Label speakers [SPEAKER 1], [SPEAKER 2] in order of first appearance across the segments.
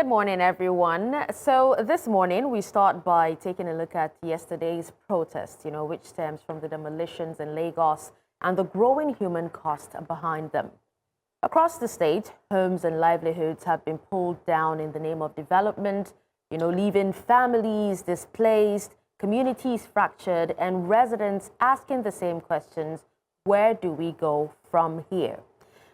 [SPEAKER 1] Good morning, everyone. So this morning, we start by taking a look at yesterday's protest, which stems from the demolitions in Lagos and the growing human cost behind them. Across the state, homes and livelihoods have been pulled down in the name of development, leaving families displaced, communities fractured, and residents asking the same questions: where do we go from here?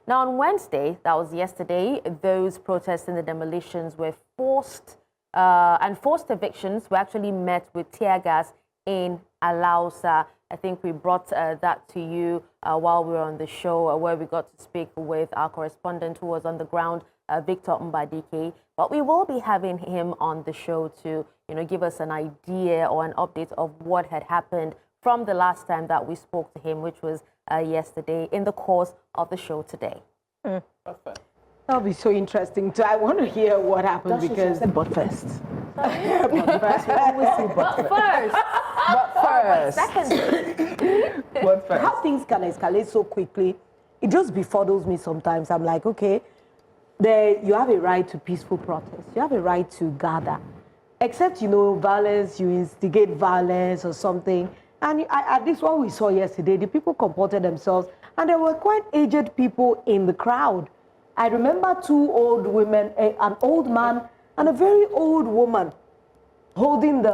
[SPEAKER 1] Now, on Wednesday, that was yesterday, those protesting the demolitions were forced evictions were actually met with tear gas in Alausa. I think we brought that to you while we were on the show, where we got to speak with our correspondent who was on the ground, Victor Mbadike. But we will be having him on the show to, give us an idea or an update of what had happened from the last time that we spoke to him, which was yesterday, in the course of the show today.
[SPEAKER 2] Perfect. That'll be so interesting. I want to hear what happened because...
[SPEAKER 3] But first.
[SPEAKER 2] But first, we always say but first.
[SPEAKER 3] But first.
[SPEAKER 1] Second.
[SPEAKER 3] But first.
[SPEAKER 2] How things can escalate so quickly, it just befuddles me sometimes. I'm like, okay, you have a right to peaceful protest. You have a right to gather. Except, violence, you instigate violence or something. And at this one we saw yesterday, the people comported themselves, and there were quite aged people in the crowd. I remember two old women, an old man and a very old woman holding the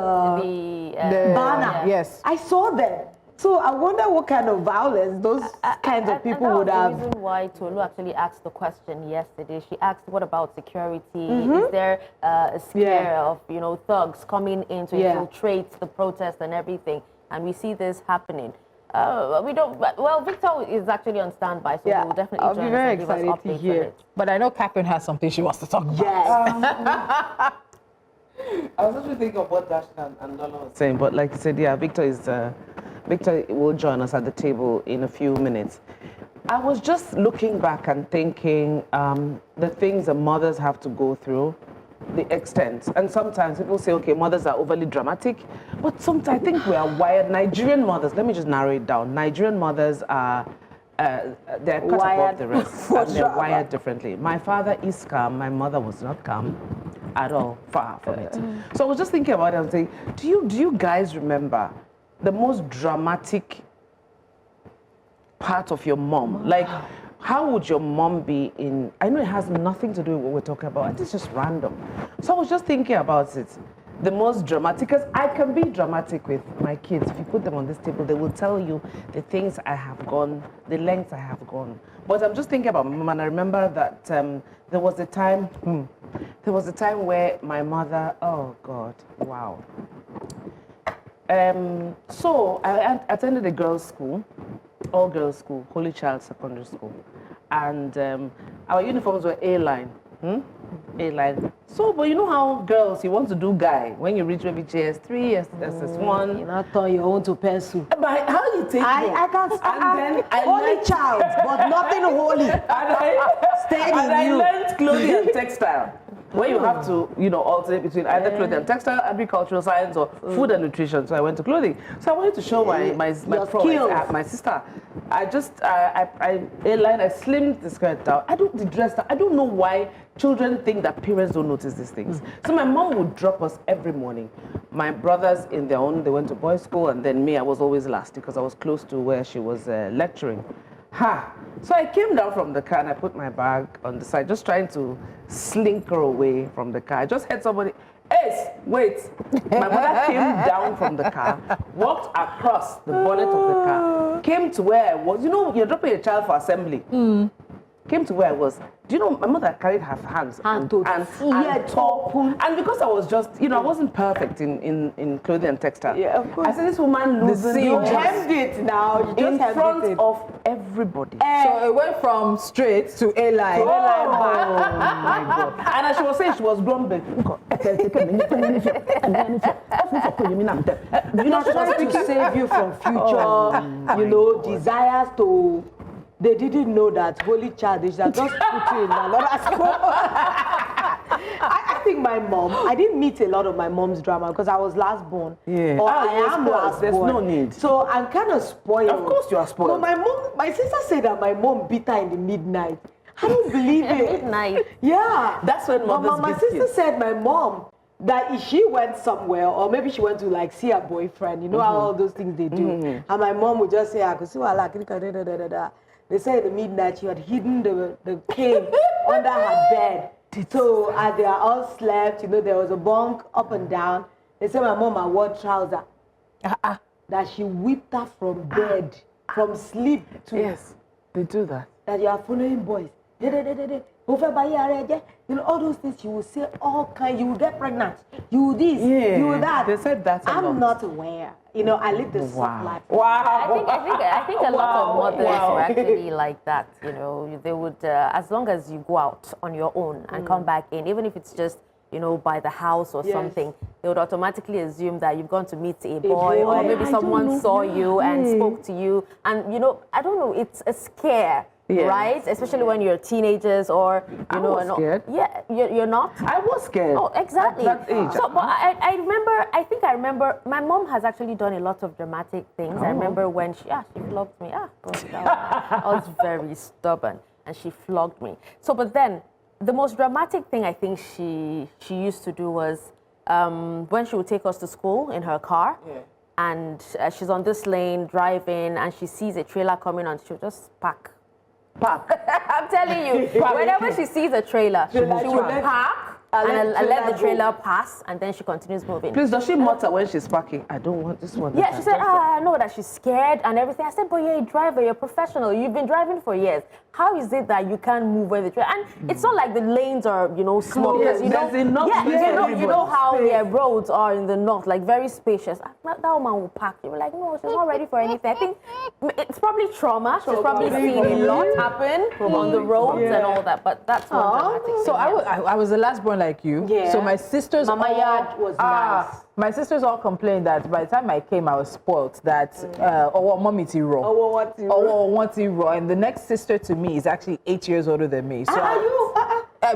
[SPEAKER 2] banner.
[SPEAKER 3] Yes.
[SPEAKER 2] I saw them. So I wonder what kind of violence those kinds of people would have.
[SPEAKER 1] The reason why Tolu actually asked the question yesterday. She asked, what about security? Is there a scare of, thugs coming in to infiltrate the protest and everything? And we see this happening. Victor is actually on standby, so we'll definitely
[SPEAKER 2] I'll be very excited to hear.
[SPEAKER 3] But I know Catherine has something she wants to talk about.
[SPEAKER 2] Yes.
[SPEAKER 4] I was actually thinking of what Dashin and Dola was saying, but like you said, Victor will join us at the table in a few minutes. I was just looking back and thinking the things that mothers have to go through, the extent. And sometimes people say, okay, mothers are overly dramatic, but sometimes I think we are wired. Nigerian mothers, let me just narrow it down. Nigerian mothers are, they're cut above the rest, and they're wired differently. My father is calm, my mother was not calm at all, far from it. So I was just thinking about it and saying, do you guys remember the most dramatic part of your mom? Like, how would your mom be in... I know it has nothing to do with what we're talking about. It's just random. So I was just thinking about it. The most dramatic, because I can be dramatic with my kids. If you put them on this table, they will tell you the things I have gone, the lengths I have gone. But I'm just thinking about my mom, and I remember that there was a time where my mother... Oh, God. Wow. So I attended a girls' school, all-girls school, Holy Child Secondary School. And our uniforms were A-line. A-line. So, but you know how girls, you want to do guy. When you reach maybe JS3, SS1.
[SPEAKER 2] You're not turn your own to pencil.
[SPEAKER 4] But how do you take
[SPEAKER 2] I can't stand holy child, but nothing holy.
[SPEAKER 4] I learned clothing and textile. Where you have to, alternate between either clothing and textile, agricultural science, or food and nutrition. So I went to clothing. So I wanted to show my sister. I slimmed the skirt down. I don't know why children think that parents don't notice these things. So my mom would drop us every morning. My brothers they went to boys' school, and then me, I was always last because I was close to where she was lecturing. So I came down from the car and I put my bag on the side, just trying to slink her away from the car. I just heard somebody, Ace, wait. My mother came down from the car, walked across the bonnet of the car, came to where I was. You're dropping a child for assembly. Came to where I was. Do you know, my mother carried her hands and top. And because I was just, I wasn't perfect in clothing and textile.
[SPEAKER 2] Yeah, of course.
[SPEAKER 4] I said, this woman losing
[SPEAKER 2] you hemmed it now. You just
[SPEAKER 4] in front of everybody.
[SPEAKER 3] So it went from straight to A-line.
[SPEAKER 4] Oh my God. And as she was saying, she was grumbling.
[SPEAKER 2] Trying to save you from future, desires to... They didn't know that Holy Child, they should have just put you in another school. I think my mom, I didn't meet a lot of my mom's drama because I was last born.
[SPEAKER 4] Yeah.
[SPEAKER 2] Or I am last
[SPEAKER 4] There's
[SPEAKER 2] born.
[SPEAKER 4] no need.
[SPEAKER 2] So I'm kind of spoiled.
[SPEAKER 4] Of course you are spoiled.
[SPEAKER 2] But my sister said that my mom beat her in the midnight. I don't believe it.
[SPEAKER 1] Midnight.
[SPEAKER 2] Yeah.
[SPEAKER 4] That's when mothers
[SPEAKER 2] my
[SPEAKER 4] beat
[SPEAKER 2] sister
[SPEAKER 4] kids.
[SPEAKER 2] said my mom that if she went somewhere or maybe she went to like see her boyfriend, you know how all those things they do. And my mom would just say, I could see what they say in the midnight she had hidden the cane under her bed. So as they are all slept, you know, there was a bunk up and down. They say my mom had wore trouser. That she whipped her from bed, from sleep to
[SPEAKER 4] Yes, they do that.
[SPEAKER 2] that you are following boys. You know, all those things you will say all kind, you will get pregnant, you will this, you will that.
[SPEAKER 4] They said that a
[SPEAKER 2] I'm
[SPEAKER 4] lot.
[SPEAKER 2] not aware. You know, I live the soft life.
[SPEAKER 1] I think a lot of mothers were actually like that. You know, they would, as long as you go out on your own and come back in, even if it's just, you know, by the house or something, they would automatically assume that you've gone to meet a boy or maybe someone saw you and spoke to you. And, you know, I don't know, it's a scare.
[SPEAKER 4] Yes.
[SPEAKER 1] Right? Especially when you're teenagers or, you know.
[SPEAKER 4] was scared.
[SPEAKER 1] Yeah, you're not?
[SPEAKER 4] I was scared.
[SPEAKER 1] Oh, exactly.
[SPEAKER 4] At that age.
[SPEAKER 1] So, but I remember, my mom has actually done a lot of dramatic things. I remember when she flogged me. God, I was very stubborn and she flogged me. So, but then the most dramatic thing I think she used to do was when she would take us to school in her car. Yeah. And she's on this lane driving and she sees a trailer coming on, she'll just park. I'm telling you, whenever she sees a trailer, she will park and let the trailer pass, and then she continues moving.
[SPEAKER 4] Please, does she mutter when she's parking? I don't want this one.
[SPEAKER 1] Yeah, she said, I know that she's scared and everything. I said, but you're a driver, you're a professional, you've been driving for years. How is it that you can't move when the trailer? And it's not like the lanes are, you know, small.
[SPEAKER 4] Yes,
[SPEAKER 1] you know,
[SPEAKER 4] there's enough space for everybody.
[SPEAKER 1] you know how roads are in the north, like very spacious. That woman will park. You're like, no, she's not ready for anything. I think it's probably trauma. She's probably seen a lot happen on the roads and all that. But that's one dramatic thing.
[SPEAKER 3] So I was the last born like you.
[SPEAKER 2] Yeah.
[SPEAKER 3] So my sisters
[SPEAKER 2] Mama
[SPEAKER 3] all,
[SPEAKER 2] Yard was nice.
[SPEAKER 3] My sisters all complained that by the time I came, I was spoiled. That mommy ti raw. Want to raw. And the next sister to me is actually 8 years older than me. So
[SPEAKER 2] Are you?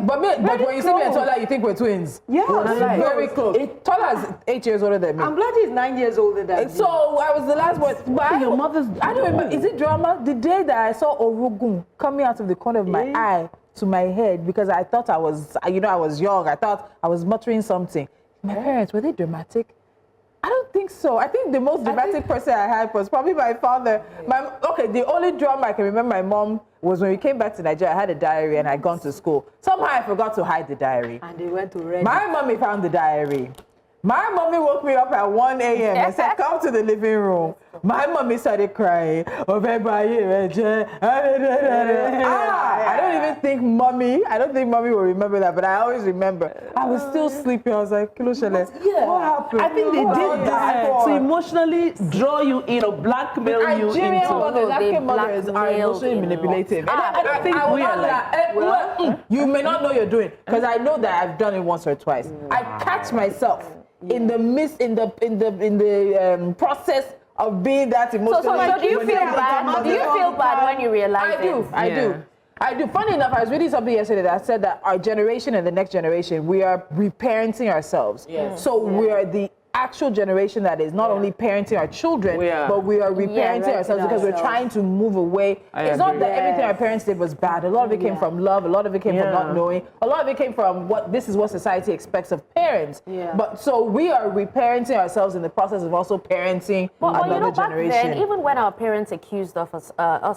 [SPEAKER 3] but when you see me and Tola, you think we're twins.
[SPEAKER 2] Yeah,
[SPEAKER 3] We're very close. Tola is 8 years older than me.
[SPEAKER 2] I'm glad he's 9 years older than you.
[SPEAKER 3] So I was the last one. But
[SPEAKER 4] your mother's.
[SPEAKER 3] I don't remember. Is it drama? The day that I saw Orogun coming out of the corner of my eye to my head because I thought I was young. I thought I was muttering something. My parents, were they dramatic? I don't think so. I think the most dramatic person I had was probably my father. The only drama I can remember my mom was when we came back to Nigeria. I had a diary and I'd gone to school. Somehow I forgot to hide the diary.
[SPEAKER 2] And they went to Reddit.
[SPEAKER 3] My mommy found the diary. My mommy woke me up at 1 a.m. and said, come to the living room. My mommy started crying. I don't even think mommy will remember that, but I always remember. I was still sleeping. I was like, Kilo Shele, what happened?
[SPEAKER 4] I think they did that to emotionally draw you in or blackmail you into.
[SPEAKER 3] African mothers are emotionally manipulative.
[SPEAKER 4] I think we are like,
[SPEAKER 3] you may not know you're doing, because I know that I've done it once or twice. I catch myself in the process of being that emotional.
[SPEAKER 1] So do you feel bad? Do you feel bad when you realize
[SPEAKER 3] I do. Funny enough, I was reading something yesterday that said that our generation and the next generation, we are reparenting ourselves. Yes. So we are the actual generation that is not only parenting our children, but we are reparenting ourselves because we're trying to move away. It's not that everything our parents did was bad. A lot of it came from love. A lot of it came from not knowing. A lot of it came from this is what society expects of parents. Yeah. But so we are reparenting ourselves in the process of also parenting another generation.
[SPEAKER 1] Back then, even when our parents accused of us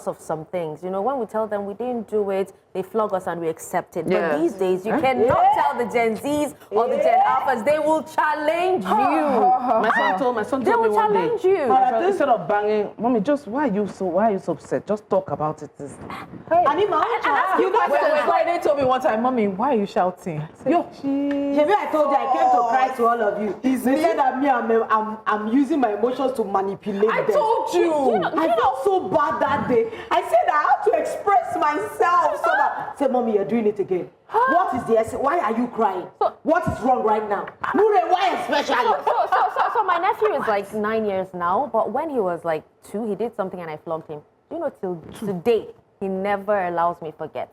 [SPEAKER 1] of some things, when we tell them we didn't do it, they flog us and we accept it. But these days, you cannot tell the Gen Zs or the Gen Alphas. They will challenge you.
[SPEAKER 4] My son told me one day. Instead of banging, mommy, why are you so upset? Just talk about it.
[SPEAKER 3] Why they told me one time, mommy, why are you shouting?
[SPEAKER 2] I told you I came to cry to all of you. They said that I'm using my emotions to manipulate them.
[SPEAKER 3] I told you.
[SPEAKER 2] I felt so bad that day. I said I have to express myself. So that, say, mommy, you're doing it again. What is the essence? Why are you crying? What is wrong right now? Nure, why especially?
[SPEAKER 1] So my nephew is like 9 years now, but when he was like 2, he did something and I flogged him. Till today, he never allows me forget.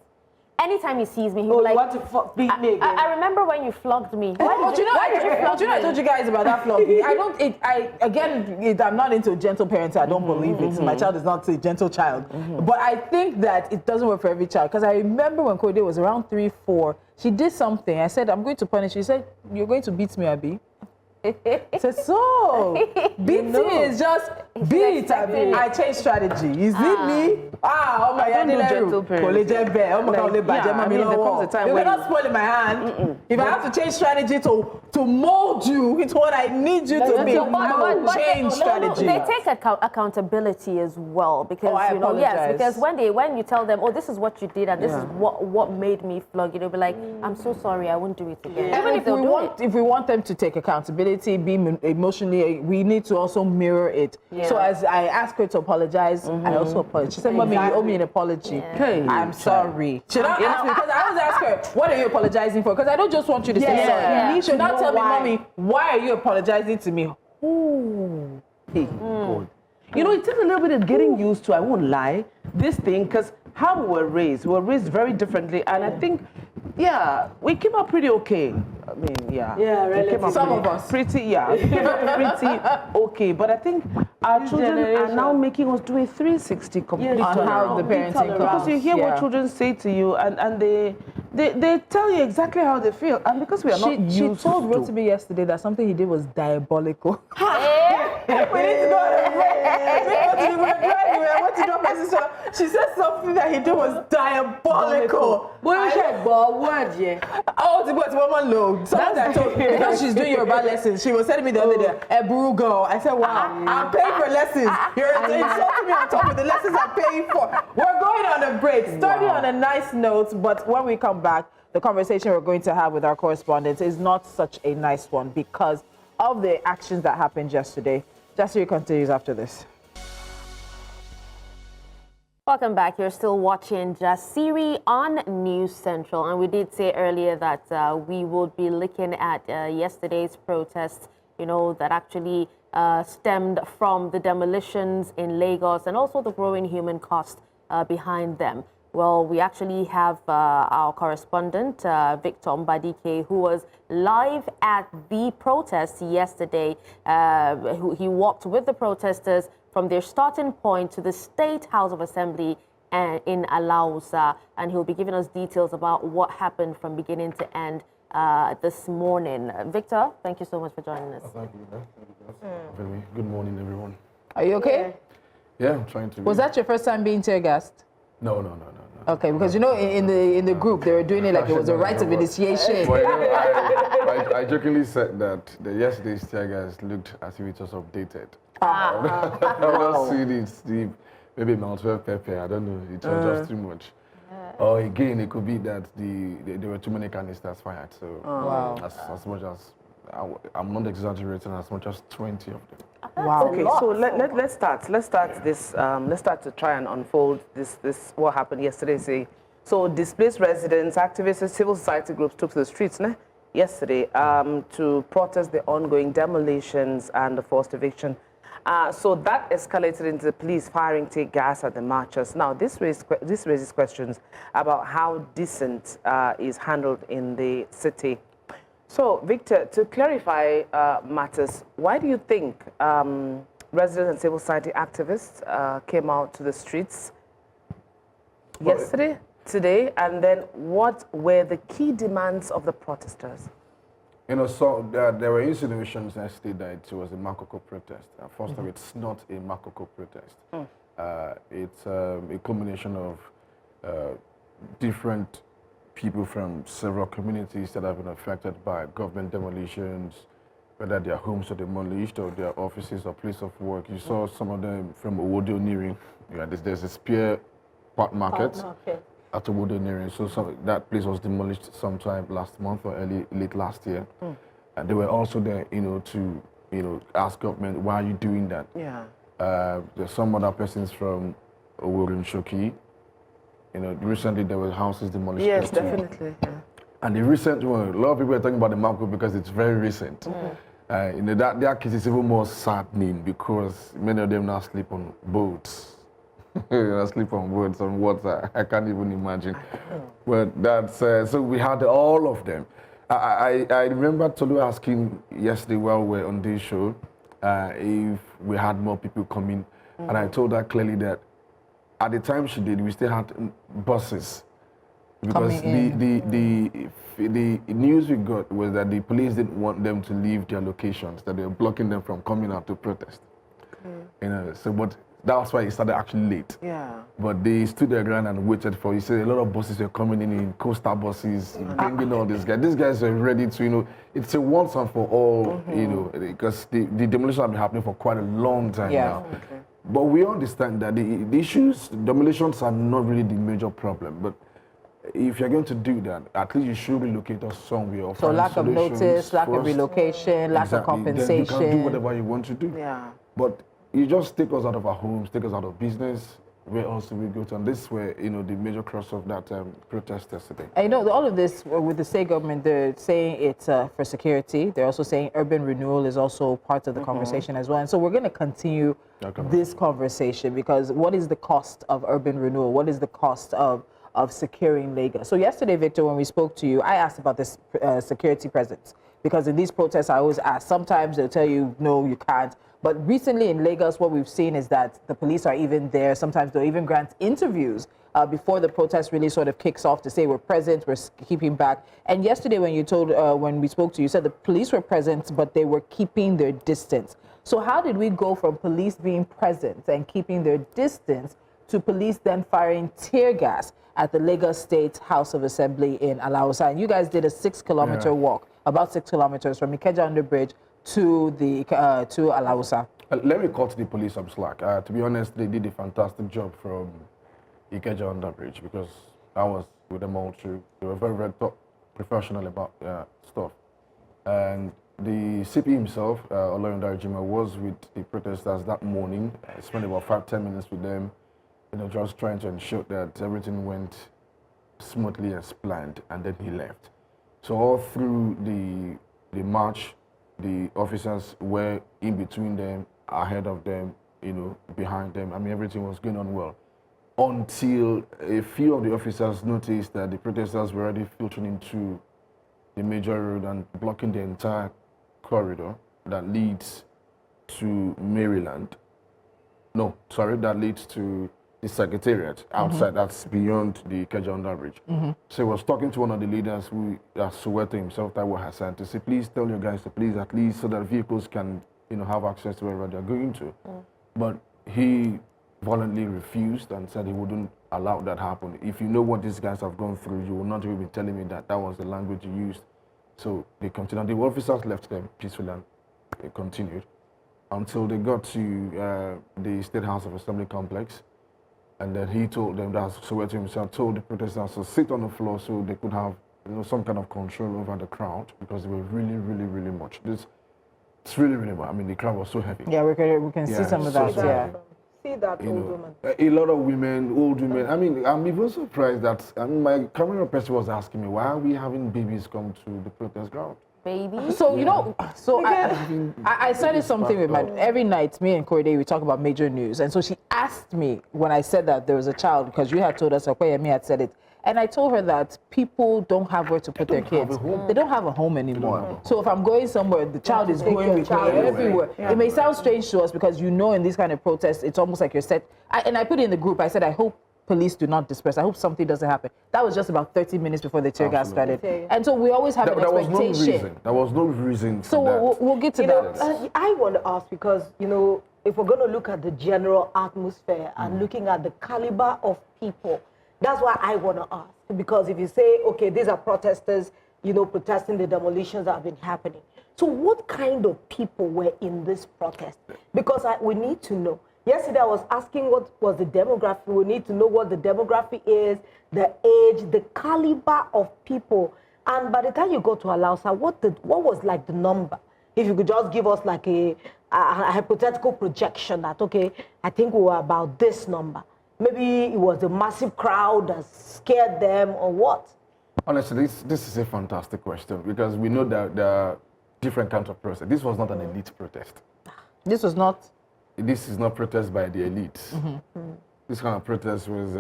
[SPEAKER 1] anytime he sees me, he'll
[SPEAKER 2] Oh,
[SPEAKER 1] be like,
[SPEAKER 2] you want to beat me again?
[SPEAKER 1] I remember when you flogged me.
[SPEAKER 3] Why did you know? I told you guys about that flogging. I'm not into gentle parenting. I don't believe it. My child is not a gentle child. But I think that it doesn't work for every child. Because I remember when Kode was around 3, 4, she did something. I said, I'm going to punish you. She said, you're going to beat me, Abi. I said, so beating is just beat. I changed strategy. Is it me? Oh my God,
[SPEAKER 4] gentle parenting. There comes a time
[SPEAKER 3] you're
[SPEAKER 4] when
[SPEAKER 3] not spoiling my hand. If I have to change strategy to mold you into what I need you to be, I will change strategy.
[SPEAKER 1] They take accountability as well because
[SPEAKER 3] I
[SPEAKER 1] yes, because when you tell them, oh, this is what you did and this is what made me flog you, they'll be like, I'm so sorry, I won't do it again.
[SPEAKER 3] Even if we want them to take accountability, be emotionally, we need to also mirror it. So as I asked her to apologize, I also apologize. She said, Mommy, you owe me an apology.
[SPEAKER 4] Hey,
[SPEAKER 3] I'm sorry. Should I ask me? Because I always ask her, what are you apologizing for? Because I don't just want you to say sorry. You should not tell me, Mommy, why are you apologizing to me?
[SPEAKER 4] Ooh. Hey, God. You know, it takes a little bit of getting used to, I won't lie, this thing, because how we were raised very differently. And I think, we came up pretty okay. I mean,
[SPEAKER 2] relatively.
[SPEAKER 3] Some of us.
[SPEAKER 4] We came up pretty okay. But I think our children are now making us do a 360 complete
[SPEAKER 3] on how the parenting comes.
[SPEAKER 4] Because you hear what children say to you, and they tell you exactly how they feel. And because we are not used to.
[SPEAKER 3] She told Rotimi yesterday that something he did was diabolical. We need to go on a break. We were driving, we went to drop my sister. She said something that he did was diabolical. Oh, it's what woman low. Someone that told me, because she's doing Yoruba lessons, she was telling me the other day, Eburu girl. I said, wow, I'm paying for lessons. You're insulting me on top of the lessons I'm paying for. We're going on a break, starting on a nice note, but when we come back, the conversation we're going to have with our correspondents is not such a nice one because of the actions that happened yesterday. Jasiri continues after this.
[SPEAKER 1] Welcome back. You're still watching Jasiri on News Central. And we did say earlier that we would be looking at yesterday's protests, that actually stemmed from the demolitions in Lagos and also the growing human cost behind them. Well, we actually have our correspondent, Victor Mbadike, who was live at the protests yesterday. He walked with the protesters from their starting point to the State House of Assembly in Alausa, and he'll be giving us details about what happened from beginning to end this morning. Victor, thank you so much for joining us.
[SPEAKER 5] Thank you. Very good morning, everyone.
[SPEAKER 3] Are you okay?
[SPEAKER 5] Yeah, I'm trying to.
[SPEAKER 3] Was that your first time being tear gassed?
[SPEAKER 5] No.
[SPEAKER 3] Okay, because in the group they were doing it like it was a rite of initiation.
[SPEAKER 5] Well, I jokingly said that yesterday's tear gas looked as if it was updated. I've not seen it. Maybe Mount Pepper. I don't know. It was just too much. Or again, it could be that there were too many canisters fired. So as much as I'm not exaggerating, as much as 20 of them.
[SPEAKER 4] Wow. Okay, so let's start. Let's start this. Let's start to try and unfold this what happened yesterday. So displaced residents, activists, civil society groups took to the streets yesterday to protest the ongoing demolitions and the forced eviction. So that escalated into the police firing tear gas at the marchers. Now this raises questions about how dissent is handled in the city. So, Victor, to clarify matters, why do you think residents and civil society activists came out to the streets yesterday, today, and then what were the key demands of the protesters?
[SPEAKER 5] So there were insinuations yesterday that it was a Makoko protest. First of all, it's not a Makoko protest. It's a combination of different people from several communities that have been affected by government demolitions, whether their homes are demolished or their offices or place of work. You saw some of them from Owodo Niri. There's a spear pot market at Owodo Niri. So that place was demolished sometime last month or late last year. And they were also there, to ask government, why are you doing that? There's some other persons from Owodo Shoki. Recently there were houses demolished.
[SPEAKER 4] Yes, definitely. Yeah.
[SPEAKER 5] And the recent one, a lot of people are talking about the Makoko because it's very recent. That case is even more saddening because many of them now sleep on boats. Sleep on boats, on water. I can't even imagine. But that's so we had all of them. I remember Tolu asking yesterday while we were on this show if we had more people coming, and I told her clearly that at the time she did, we still had buses. Because the news we got was that the police didn't want them to leave their locations, that they were blocking them from coming out to protest. You know, so but that's why it started actually late.
[SPEAKER 4] Yeah.
[SPEAKER 5] But they stood their ground and waited for. You said a lot of buses were coming in coastal buses, bringing all these guys. These guys are ready to, you know, it's a once and for all, you know, because the demolition has been happening for quite a long time now.
[SPEAKER 4] Okay.
[SPEAKER 5] But we understand that the issues, demolitions are not really the major problem. But if you're going to do that, at least you should relocate us somewhere. Or
[SPEAKER 3] So
[SPEAKER 5] find
[SPEAKER 3] lack of
[SPEAKER 5] solutions
[SPEAKER 3] notice, lack of
[SPEAKER 5] first.
[SPEAKER 3] relocation, lack of
[SPEAKER 5] Exactly.
[SPEAKER 3] compensation.
[SPEAKER 5] Then you can do whatever you want to do.
[SPEAKER 4] Yeah.
[SPEAKER 5] But you just take us out of our homes, take us out of business. Where else do we go to? And this is where, you know, the major cross of that protest yesterday.
[SPEAKER 3] And you know, all of this with the state government, they're saying it's for security. They're also saying urban renewal is also part of the conversation as well. And so we're going to continue this conversation, because what is the cost of urban renewal? What is the cost of securing Lagos? So yesterday, Victor, when we spoke to you, I asked about this security presence, because in these protests, I always ask. Sometimes they'll tell you, no, you can't. But recently in Lagos, what we've seen is that the police are even there. Sometimes they'll even grant interviews before the protest really sort of kicks off to say we're present, we're keeping back. And yesterday when you told, when we spoke to you, you said the police were present, but they were keeping their distance. So how did we go from police being present and keeping their distance to police then firing tear gas at the Lagos State House of Assembly in Alausa? And you guys did a 6-kilometer walk, about 6 kilometers from Ikeja Underbridge to Alausa.
[SPEAKER 5] Let me cut the police some slack. To be honest, they did a fantastic job from Ikeja Underbridge, because I was with them all through. They were very, very professional about stuff. And the CP himself, Olorundarajima, was with the protesters that morning. I spent about 5-10 minutes with them, you know, just trying to ensure that everything went smoothly as planned, and then he left. So all through the march, the officers were in between them, ahead of them, you know, behind them. I mean, everything was going on well, until a few of the officers noticed that the protesters were already filtering into the major road and blocking the entire corridor that leads to Maryland. No, sorry, that leads to the secretariat outside. That's beyond the Ikeja Underbridge. So he was talking to one of the leaders, who Soweto himself, Taiwo Hassan, to say, please tell your guys to please, at least so that vehicles can, you know, have access to wherever they're going to. But he violently refused and said he wouldn't allow that happen. If you know what these guys have gone through, you will not even be telling me that that was the language you used. So they continued. The officers left them peacefully, and they continued until they got to the State House of Assembly complex. And then he told them, that Soweto himself told the protesters to sit on the floor so they could have, you know, some kind of control over the crowd, because they were really, really, really much. It's really, really much. I mean, the crowd was so heavy.
[SPEAKER 3] Yeah, we can see some of that. Yeah.
[SPEAKER 2] See that
[SPEAKER 5] You
[SPEAKER 2] old
[SPEAKER 5] know,
[SPEAKER 2] woman.
[SPEAKER 5] a lot of women, old women. I mean, I'm even surprised that, I mean, my camera person was asking me, why are we having babies come to the protest ground?
[SPEAKER 1] Baby.
[SPEAKER 3] So, you know, so I started something with my, every night, me and Corday, we talk about major news. And so she asked me when I said that there was a child, because you had told us, Okoyemi had said it. And I told her that people don't have where to put their kids. They don't have a home anymore. So if I'm going somewhere, the child is going with me everywhere. It may sound strange to us, because you know in these kind of protests, it's almost like you're set. And I put it in the group, I said, I hope police do not disperse. I hope something doesn't happen. That was just about 30 minutes before the tear gas started. And so we always have an expectation.
[SPEAKER 5] There was no reason.
[SPEAKER 3] So we'll get to that.
[SPEAKER 2] I want to ask, because, you know, if we're going to look at the general atmosphere and looking at the caliber of people, that's why I want to ask. Because if you say, okay, these are protesters, you know, protesting the demolitions that have been happening. So what kind of people were in this protest? Because we need to know. Yesterday I was asking what was the demography. We need to know what the demography is, the age, the caliber of people. And by the time you go to Alausa, what was like the number? If you could just give us like a hypothetical projection that, okay, I think we were about this number. Maybe it was a massive crowd that scared them, or what?
[SPEAKER 5] Honestly, this is a fantastic question, because we know that there are different kinds of protests. This was not an elite protest.
[SPEAKER 3] This was not.
[SPEAKER 5] This is not protest by the elites. this kind of protest was,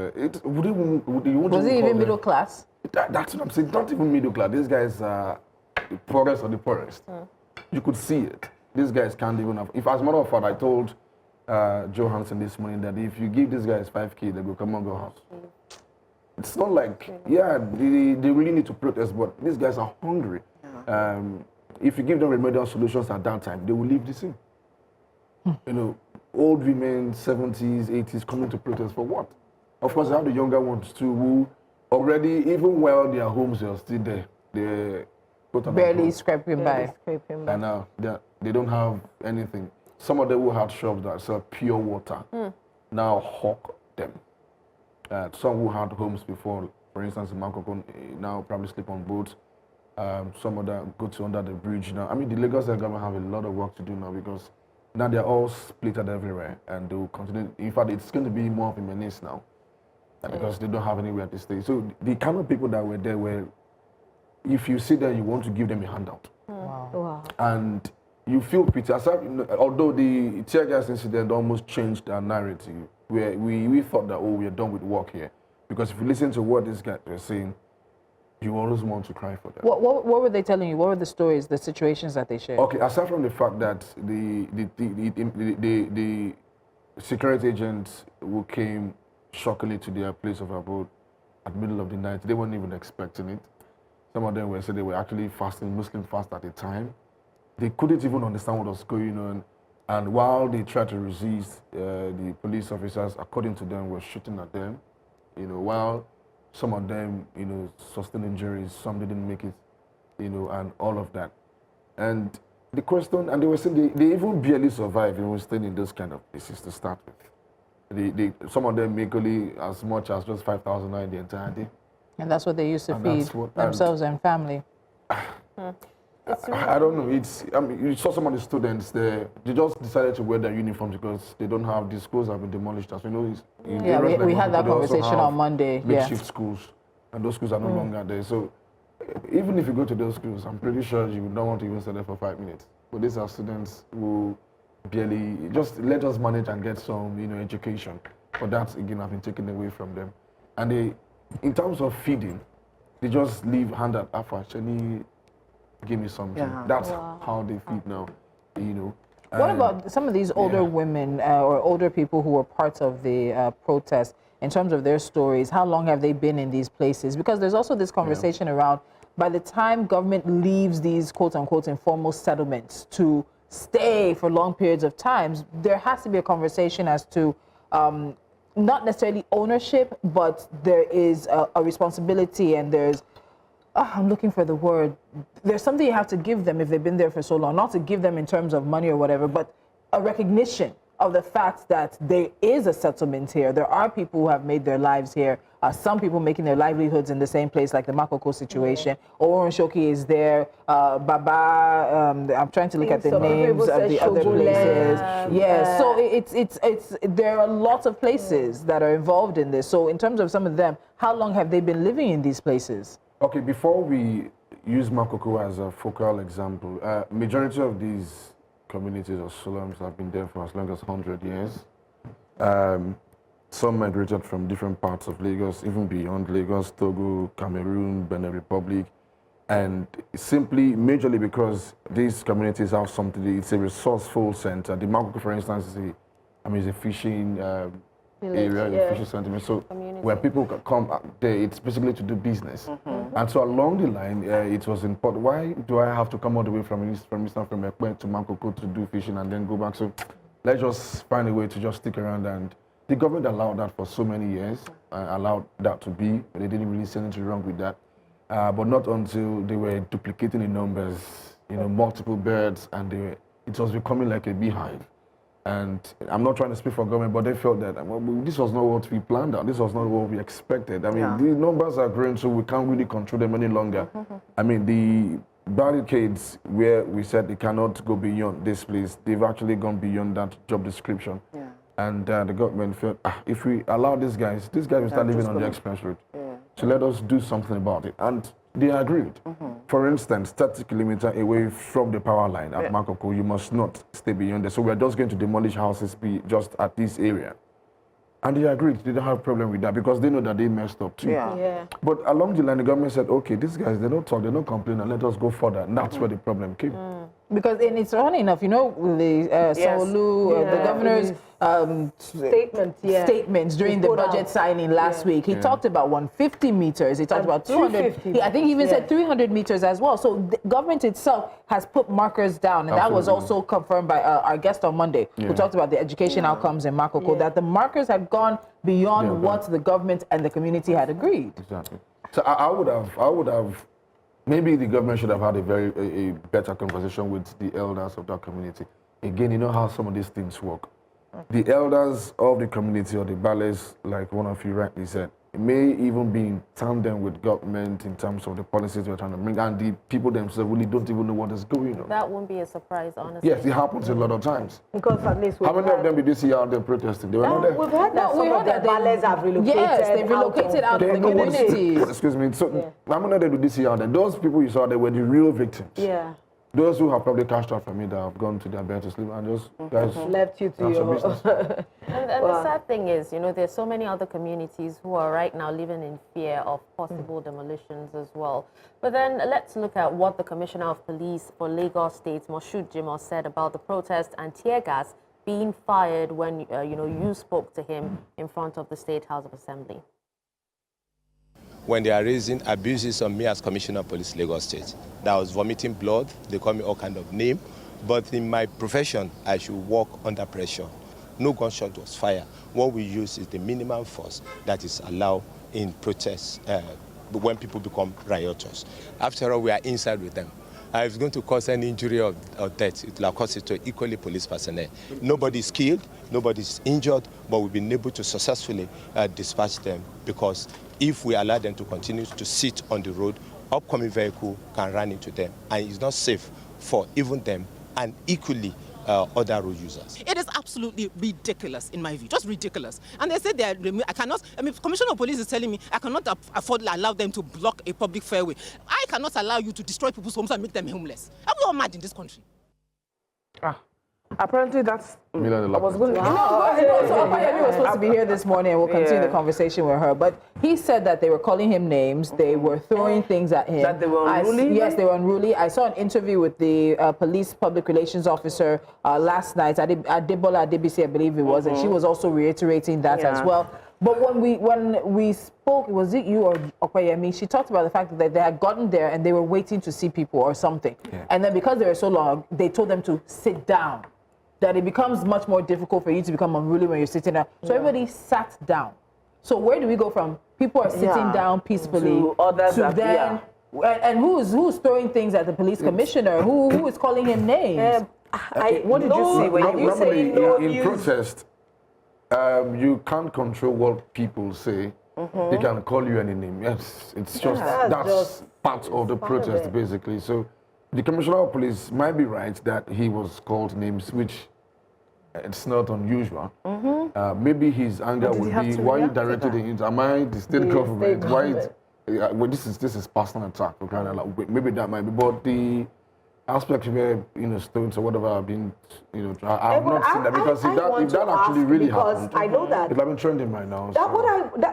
[SPEAKER 5] would you want
[SPEAKER 3] Was
[SPEAKER 5] to
[SPEAKER 3] it
[SPEAKER 5] call
[SPEAKER 3] even
[SPEAKER 5] them-
[SPEAKER 3] middle class?
[SPEAKER 5] That's what I'm saying. Not even middle class. These guys are the poorest of the poorest. You could see it. These guys can't even have. If, as a matter of fact, I told Joe Hansen this morning that if you give these guys 5K, they go come and go house. It's not like, yeah, they really need to protest, but these guys are hungry. If you give them remedial solutions at that time, they will leave the scene. You know, old women, 70s, 80s, coming to protest for what? Of course, I have the younger ones too, who already, even while their homes are still there, they're
[SPEAKER 3] Barely scraping by.
[SPEAKER 5] and now they don't have anything. Some of them who had shops that sell pure water now hawk them. Some who had homes before, for instance, in Makoko, now probably sleep on boats. Some of them go to under the bridge now. I mean, the Lagos government have a lot of work to do now because now they're all splitted everywhere and they will continue. In fact, it's going to be more of a menace now because they don't have anywhere to stay. So the kind of people that were there were, if you see them, you want to give them a handout.
[SPEAKER 2] Wow.
[SPEAKER 5] And you feel pity. Although the tear gas incident almost changed our narrative, where we thought that, oh, we're done with work here. Because if you listen to what these guys were saying, you always want to cry for them.
[SPEAKER 3] What were they telling you? What were the stories, the situations that they shared?
[SPEAKER 5] Okay, aside from the fact that the security agents who came shockingly to their place of abode at the middle of the night, they weren't even expecting it. Some of them said they were actually fasting, Muslim fast at the time. They couldn't even understand what was going on. And while they tried to resist, the police officers, according to them, were shooting at them. You know, while some of them, you know, sustained injuries, some didn't make it, you know, and all of that. And the question, and they were saying they even barely survived, you know, staying in those kind of places to start with. Some of them make only as much as just 5,000 the entire day.
[SPEAKER 3] And that's what they used to
[SPEAKER 5] And
[SPEAKER 3] feed
[SPEAKER 5] that's what-
[SPEAKER 3] themselves and family.
[SPEAKER 5] I don't know. I mean, you saw some of the students there. They just decided to wear their uniforms because they don't have. The schools have been demolished. As we know,
[SPEAKER 3] Yeah, we had that conversation on Monday.
[SPEAKER 5] Makeshift schools, and those schools are no longer there. So even if you go to those schools, I'm pretty sure you would not want to even stay there for 5 minutes. But these are students who barely just let us manage and get some, you know, education. But that again has been taken away from them. And they, in terms of feeding, they just leave hand at Afashani. Give me something.
[SPEAKER 4] Yeah.
[SPEAKER 5] That's how they feed now, you know.
[SPEAKER 3] What about some of these older women or older people who were part of the protest in terms of their stories? How long have they been in these places? Because there's also this conversation around, by the time government leaves these quote-unquote informal settlements to stay for long periods of time, there has to be a conversation as to not necessarily ownership, but there is a responsibility and there's I'm looking for the word. There's something you have to give them if they've been there for so long. Not to give them in terms of money or whatever, but a recognition of the fact that there is a settlement here. There are people who have made their lives here. Some people making their livelihoods in the same place, like the Makoko situation. Oron Shoki is there. Baba, I'm trying to look at the names of the other places. Yeah, so it's there are lots of places that are involved in this. So in terms of some of them, how long have they been living in these places?
[SPEAKER 5] Okay, before we use Makoko as a focal example, majority of these communities or slums have been there for as long as 100 years. Some migrated from different parts of Lagos, even beyond Lagos, Togo, Cameroon, Benin Republic, and simply, majorly because these communities have something, it's a resourceful center. The Makoko, for instance, is a fishing area, a fishing center. So when people come there, it's basically to do business. And so along the line, it was important. Why do I have to come all the way from Ekpe to Makoko to do fishing and then go back? So let's just find a way to just stick around. And the government allowed that for so many years, allowed that to be, but they didn't really see anything wrong with that. But not until they were duplicating the numbers, you know, multiple birds, and it was becoming like a beehive. And I'm not trying to speak for government, but they felt that this was not what we planned out. This was not what we expected. I mean, the numbers are growing, so we can't really control them any longer. I mean, the barricades where we said they cannot go beyond this place, they've actually gone beyond that job description. And the government felt, if we allow these guys will start living on the express route. So let us do something about it. And they agreed. For instance, 30 kilometers away from the power line at Makoko, you must not stay beyond there. So we're just going to demolish houses just at this area. And they agreed. They didn't have a problem with that because they know that they messed up too.
[SPEAKER 2] Yeah.
[SPEAKER 5] But along the line, the government said, okay, these guys, they don't talk, they don't complain, and let us go further. And that's where the problem came.
[SPEAKER 3] Because it's funny enough, you know, the Solu, the governor's statements during the budget signing last week. He talked about 150 meters. He talked about 200. I think he even said 300 meters as well. So the government itself has put markers down, and that was also confirmed by our guest on Monday, who talked about the education outcomes in Makoko, that the markers had gone beyond what the government and the community had agreed.
[SPEAKER 5] Exactly. So I would have. Maybe the government should have had a better conversation with the elders of that community. Again, you know how some of these things work. The elders of the community or the ballets, like one of you rightly said, may even be in tandem with government in terms of the policies we're trying to bring, and the people themselves really don't even know what is going on.
[SPEAKER 1] That won't be a surprise, honestly.
[SPEAKER 5] Yes, it happens a lot of times.
[SPEAKER 2] Because at least
[SPEAKER 5] how many of them did you see out there protesting? They were not there.
[SPEAKER 2] We've heard that some of the ballets have relocated.
[SPEAKER 3] Yes, they've relocated out of the communities.
[SPEAKER 5] Excuse me. So, how many of them did you see out there? Those people you saw there were the real victims.
[SPEAKER 2] Yeah.
[SPEAKER 5] Those who have probably cashed out from me that have gone to their bed to sleep and just guys
[SPEAKER 2] left you to your
[SPEAKER 5] business.
[SPEAKER 1] And the sad thing is, you know, there's so many other communities who are right now living in fear of possible demolitions as well. But then let's look at what the Commissioner of Police for Lagos State, Moshood Jimoh, said about the protest and tear gas being fired when, you know, you spoke to him in front of the State House of Assembly.
[SPEAKER 6] When they are raising abuses on me as Commissioner of Police Lagos State, that I was vomiting blood, they call me all kind of name, but in my profession, I should work under pressure. No gunshot was fired. What we use is the minimum force that is allowed in protests when people become rioters. After all, we are inside with them. If it's going to cause any injury or death, it will have caused it to equally police personnel. Nobody's killed, nobody's injured, but we've been able to successfully dispatch them, because if we allow them to continue to sit on the road, upcoming vehicle can run into them, and it's not safe for even them and equally other road users.
[SPEAKER 7] It is absolutely ridiculous, in my view, just ridiculous. And they said Commissioner of Police is telling me I cannot afford to allow them to block a public fairway. I cannot allow you to destroy people's homes and make them homeless. Are we all mad in this country?
[SPEAKER 4] Apparently that's...
[SPEAKER 5] I was
[SPEAKER 3] So Opayemi was supposed to be here this morning, and we'll continue the conversation with her. But he said that they were calling him names, they were throwing things at him.
[SPEAKER 4] That they were unruly?
[SPEAKER 3] Yes, they were unruly. I saw an interview with the police public relations officer last night, Adebola Adebisi, I believe it was, and she was also reiterating that as well. But when we spoke, was it you or Opayemi? She talked about the fact that they had gotten there and they were waiting to see people or something. Yeah. And then because they were so long, they told them to sit down. That it becomes much more difficult for you to become unruly when you're sitting down. So everybody sat down. So where do we go from people are sitting down peacefully
[SPEAKER 4] to others
[SPEAKER 3] to then, and who's throwing things at the police commissioner? Who is calling him names?
[SPEAKER 4] What did you see when you say
[SPEAKER 5] in protest? You can't control what people say. They can call you any name. Yes, it's just that's part of the protest, basically. So the Commissioner of Police might be right that he was called names, which it's not unusual. Maybe his anger would be why you directed it. Am I the state government? Well, this is personal attack. Maybe that might be, but the aspect where stones or whatever have been, I have not seen that, because if that actually really happened,
[SPEAKER 2] I know that
[SPEAKER 5] it have been trending right now.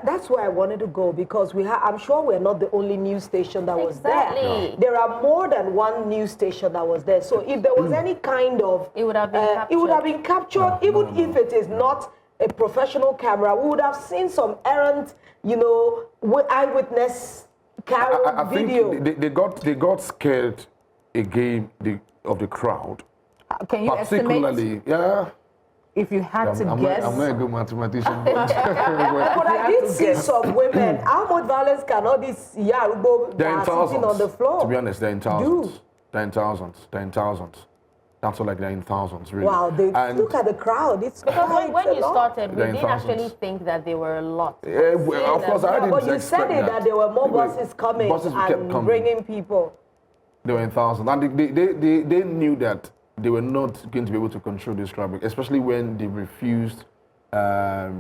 [SPEAKER 2] That's where I wanted to go, because I'm sure we're not the only news station that was there.
[SPEAKER 1] No.
[SPEAKER 2] There are more than one news station that was there. So if there was any kind of,
[SPEAKER 1] it would have been captured.
[SPEAKER 2] It would have been captured, if it is not a professional camera. We would have seen some errant, eyewitness video.
[SPEAKER 5] I think they got scared again of the crowd.
[SPEAKER 3] Can you
[SPEAKER 5] particularly,
[SPEAKER 3] estimate? If you had to guess.
[SPEAKER 5] I'm not a good mathematician.
[SPEAKER 2] But I did see some women. How much violence can all these Yarubo sitting on the floor?
[SPEAKER 5] To be honest, they're in thousands. They're in thousands. That's all, like they're in thousands, really.
[SPEAKER 2] Wow, look at the crowd. It's
[SPEAKER 1] because when you started, we didn't actually think that there were a lot.
[SPEAKER 5] Of course, I didn't.
[SPEAKER 2] But you said that there were more buses coming and bringing people.
[SPEAKER 5] They were in thousands, and they knew that they were not going to be able to control this crowd, especially when they refused. They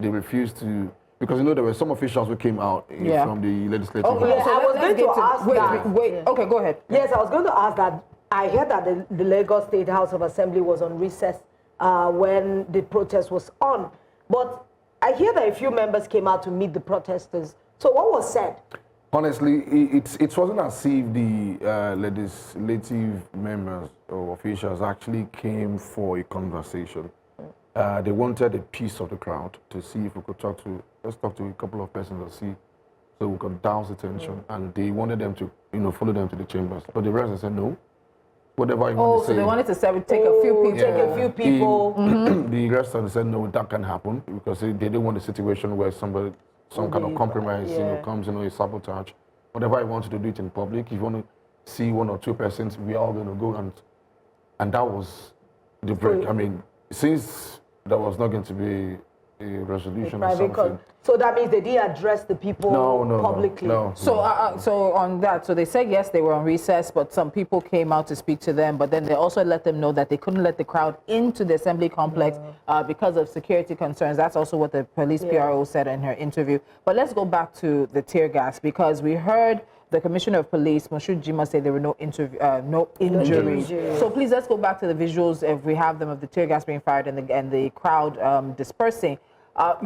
[SPEAKER 5] refused to, because there were some officials who came out from the legislative.
[SPEAKER 2] I was going to ask that.
[SPEAKER 3] Wait. Okay, go ahead.
[SPEAKER 2] Yes, I was going to ask that. I heard that the Lagos State House of Assembly was on recess when the protest was on, but I hear that a few members came out to meet the protesters. So what was said?
[SPEAKER 5] Honestly, it wasn't as if the legislative members or officials actually came for a conversation. They wanted a piece of the crowd to see if we could let's talk to a couple of persons and see, so we could douse the tension. And they wanted them to, follow them to the chambers. But the rest, they said no. Whatever you want to say.
[SPEAKER 3] So they wanted to take a few people.
[SPEAKER 2] Take a few people.
[SPEAKER 5] The rest of them said no, that can happen because they didn't want a situation where some kind of compromise, comes, a sabotage. Whatever you want to do it in public. If you want to see one or two persons, we are all going to go, and that was the break. I mean, since there was not going to be a resolution or something.
[SPEAKER 2] So that means they didn't address the people publicly.
[SPEAKER 5] No.
[SPEAKER 3] So on that, so they said yes, they were on recess, but some people came out to speak to them, but then they also let them know that they couldn't let the crowd into the assembly complex because of security concerns. That's also what the police PRO said in her interview. But let's go back to the tear gas, because we heard the Commissioner of Police, Moshood Jima, say there were no injuries. So please, let's go back to the visuals, if we have them, of the tear gas being fired and the crowd dispersing.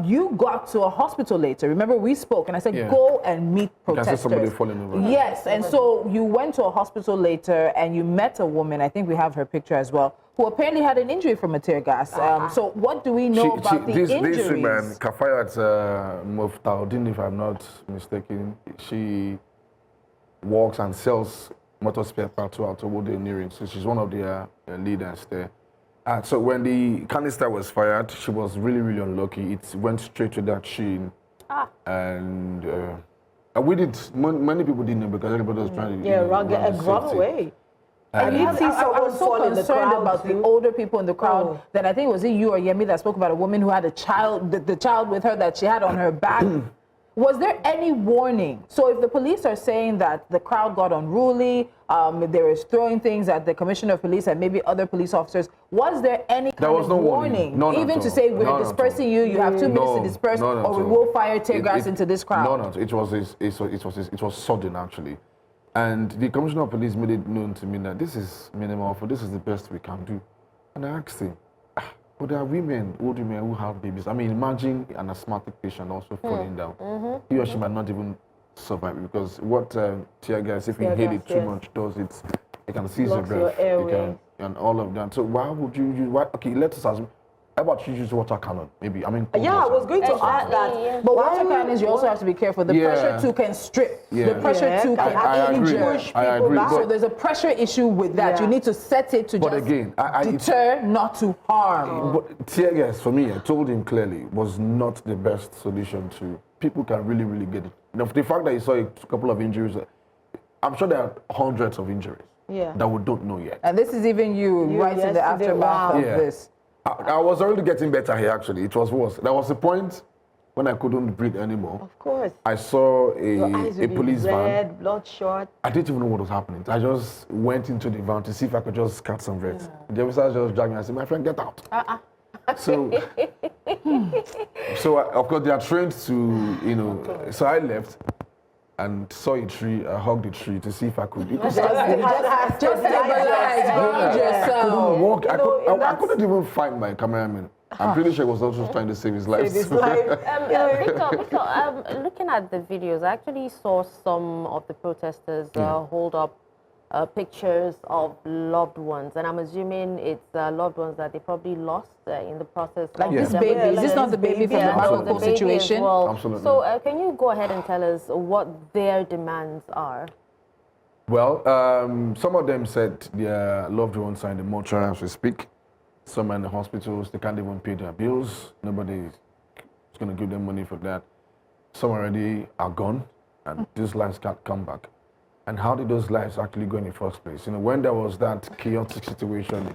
[SPEAKER 3] You got to a hospital later. Remember, we spoke, and I said, go and meet protesters.
[SPEAKER 5] Somebody falling over.
[SPEAKER 3] Yes, and so you went to a hospital later, and you met a woman, I think we have her picture as well, who apparently had an injury from a tear gas. So what do we know about the injuries?
[SPEAKER 5] This woman, Kafayat Muftaudin, if I'm not mistaken, she walks and sells motor spare parts to the nearing. So she's one of the leaders there. So when the canister was fired, she was really, really unlucky. It went straight to that shin. And we did, many people didn't know because everybody was trying to
[SPEAKER 2] run away.
[SPEAKER 3] I was so concerned about the older people in the crowd that I think it was you or Yemi that spoke about a woman who had a child, the child with her that she had on her back. Was there any warning? So if the police are saying that the crowd got unruly, they were throwing things at the Commissioner of Police and maybe other police officers, was there any kind of warning?
[SPEAKER 5] None
[SPEAKER 3] even to say, we're dispersing you, you have 2 minutes to disperse, or we will fire tear gas into this crowd?
[SPEAKER 5] No. It was sudden, actually. And the Commissioner of Police made it known to me that this is minimal, this is the best we can do. And I asked him, but there are women, old women who have babies. I mean, imagine an asthmatic patient also falling down. He or she might not even survive, because what tear gas, if you inhale it too much, does it can seize your breath, and all of that. So why would you use? Okay, let us assume. How about you use water cannon? Maybe. I mean.
[SPEAKER 2] Yeah, I was going to ask that.
[SPEAKER 3] But water cannons, you also have to be careful. The pressure too can strip. The pressure too can push people back. So there's a pressure issue with that. You need to set it to deter, not to harm.
[SPEAKER 5] But tear gas, for me, I told him clearly, was not the best solution to. People can really, really get it. Now, the fact that he saw a couple of injuries, I'm sure there are hundreds of injuries that we don't know yet.
[SPEAKER 3] And this is even you right in the aftermath of this.
[SPEAKER 5] I was already getting better here, actually. It was worse. There was a point when I couldn't breathe anymore.
[SPEAKER 2] Of course.
[SPEAKER 5] I saw a police van.
[SPEAKER 2] Bloodshot.
[SPEAKER 5] I didn't even know what was happening. I just went into the van to see if I could just catch some breath. The officer just dragged me and said, my friend, get out. So of course, they are trained to, so I left and saw a tree, I hugged the tree to see if I could.
[SPEAKER 3] Just stabilize, ground yourself.
[SPEAKER 5] I couldn't walk. I couldn't even find my cameraman. I'm pretty sure he was also trying to save his life.
[SPEAKER 1] Victor, looking at the videos, I actually saw some of the protesters hold up pictures of loved ones, and I'm assuming it's loved ones that they probably lost in the process.
[SPEAKER 3] Like this baby, is this not the baby from the Makoko situation?
[SPEAKER 1] Well.
[SPEAKER 5] Absolutely.
[SPEAKER 1] So can you go ahead and tell us what their demands are?
[SPEAKER 5] Well, some of them said their loved ones are in the mortuary as we speak. Some are in the hospitals, they can't even pay their bills. Nobody is going to give them money for that. Some already are gone, and these lives can't come back. And how did those lives actually go in the first place? When there was that chaotic situation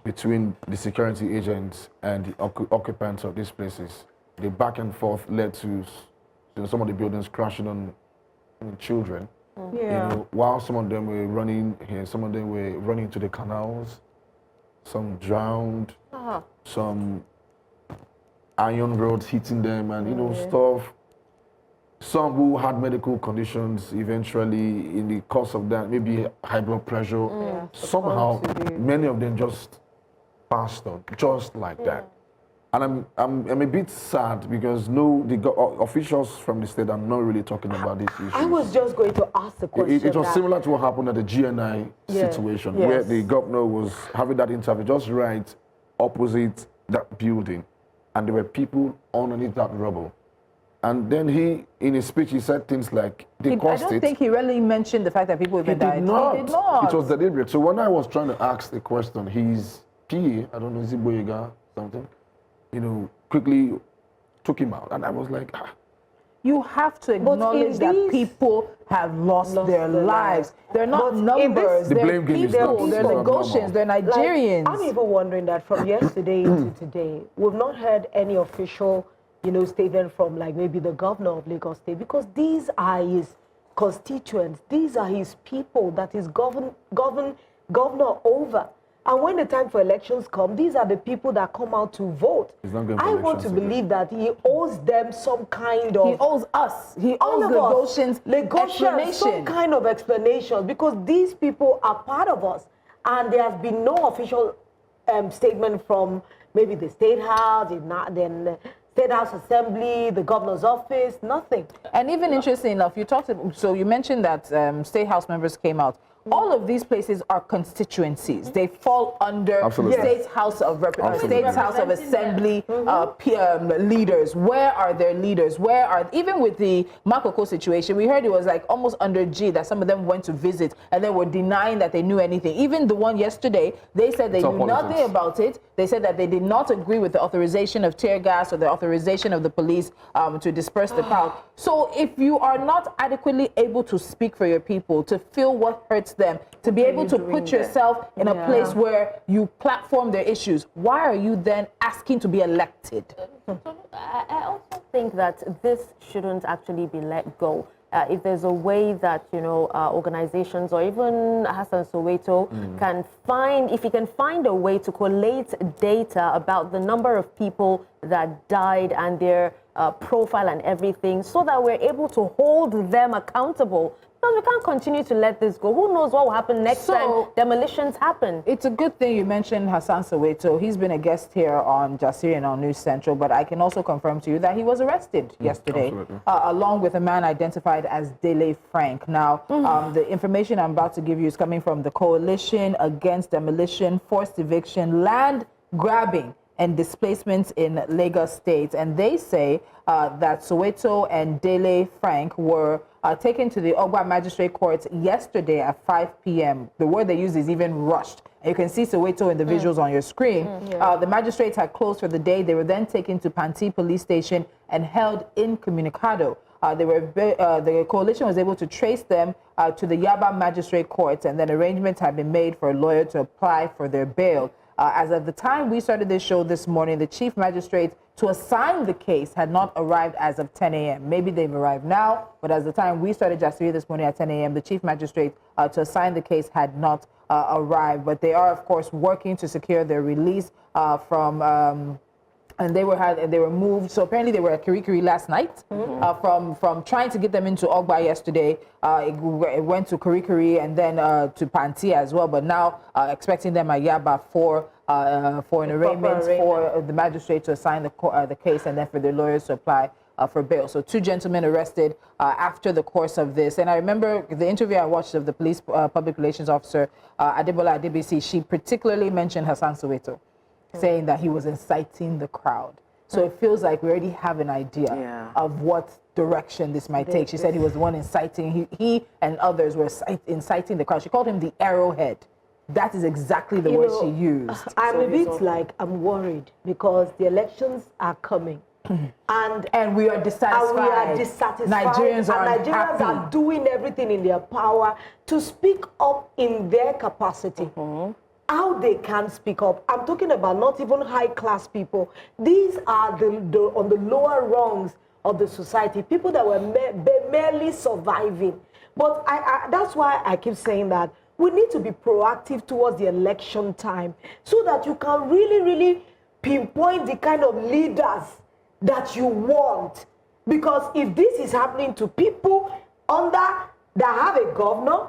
[SPEAKER 5] between the security agents and the occupants of these places, the back and forth led to some of the buildings crashing on children. While some of them were running here, some of them were running into the canals, some drowned, some iron rods hitting them, and stuff. Some who had medical conditions eventually, in the course of that, maybe high blood pressure. Somehow, many of them just passed on, just like that. And I'm a bit sad because officials from the state are not really talking about this issue.
[SPEAKER 2] I was just going to ask the question.
[SPEAKER 5] It was similar to what happened at the GNI situation, where the governor was having that interview just right opposite that building, and there were people underneath that rubble. And then he, in his speech, he said things like, I
[SPEAKER 3] don't think he really mentioned the fact that people even died.
[SPEAKER 5] He did not. It was deliberate. So when I was trying to ask the question, his PA, I don't know, is it Boyega, something, quickly took him out. And I was like,
[SPEAKER 3] You have to acknowledge that people have lost their lives. They're not numbers, they're people, they're Lagosians, they're Nigerians.
[SPEAKER 2] I'm even wondering that from yesterday to today, we've not heard any official statement from maybe the governor of Lagos State, because these are his constituents, these are his people that he's governor over. And when the time for elections come, these are the people that come out to vote. I want to believe that he owes them some kind of...
[SPEAKER 3] He owes us. He owes Lagosians
[SPEAKER 2] some kind of explanation, because these people are part of us. And there has been no official statement from maybe the State House, then State House Assembly, the governor's office, nothing.
[SPEAKER 3] And even interesting enough, you mentioned that State House members came out. All of these places are constituencies. They fall under State's House of State's House of Assembly leaders. Where are their leaders? Even with the Makoko situation, we heard it was almost under G that some of them went to visit and they were denying that they knew anything. Even the one yesterday, they said they knew nothing about it. They said that they did not agree with the authorization of tear gas or the authorization of the police to disperse the crowd. So if you are not adequately able to speak for your people, to feel what hurts them, to be able to put yourself in a place where you platform their issues, why are you then asking to be elected?
[SPEAKER 1] I also think that this shouldn't actually be let go. If there's a way that, organizations or even Hassan Soweto can find, if he can find a way to collate data about the number of people that died and their profile and everything, so that we're able to hold them accountable. Because we can't continue to let this go. Who knows what will happen next time demolitions happen?
[SPEAKER 3] It's a good thing you mentioned Hassan Soweto. He's been a guest here on Jasiri and on News Central, but I can also confirm to you that he was arrested yesterday, along with a man identified as Dele Frank. Now, the information I'm about to give you is coming from the Coalition Against Demolition, Forced Eviction, Land Grabbing and Displacements in Lagos State. And they say that Soweto and Dele Frank were taken to the Ogba Magistrate Court yesterday at 5 p.m. The word they use is even rushed. And you can see Soweto in the visuals on your screen. The magistrates had closed for the day. They were then taken to Panti Police Station and held incommunicado. The coalition was able to trace them to the Yaba Magistrate Court, and then arrangements had been made for a lawyer to apply for their bail. As of the time we started this show this morning, the chief magistrate to assign the case had not arrived as of 10 a.m. Maybe they've arrived now, but as the time we started Jasiri this morning at 10 a.m., the chief magistrate to assign the case had not arrived. But they are, of course, working to secure their release and they were moved. So apparently they were at Kirikiri last night. From trying to get them into Ogba yesterday, it went to Kirikiri and then to Panti as well. But now expecting them at Yaba for an arraignment for the magistrate to assign the case and then for the lawyers to apply for bail. So 2 gentlemen arrested after the course of this. And I remember the interview I watched of the police public relations officer, Adebola Adebisi. She particularly mentioned Hassan Soweto, saying that he was inciting the crowd. So it feels like we already have an idea of what direction this might take. She said he was the one inciting. He and others were inciting the crowd. She called him the arrowhead. That is exactly the word she used.
[SPEAKER 2] I'm a bit I'm worried because the elections are coming. And
[SPEAKER 3] we are dissatisfied. Nigerians
[SPEAKER 2] are doing everything in their power to speak up in their capacity. How they can speak up. I'm talking about not even high-class people. These are on the lower rungs of the society, people that were merely surviving. But that's why I keep saying that we need to be proactive towards the election time so that you can really, really pinpoint the kind of leaders that you want. Because if this is happening to people that have a governor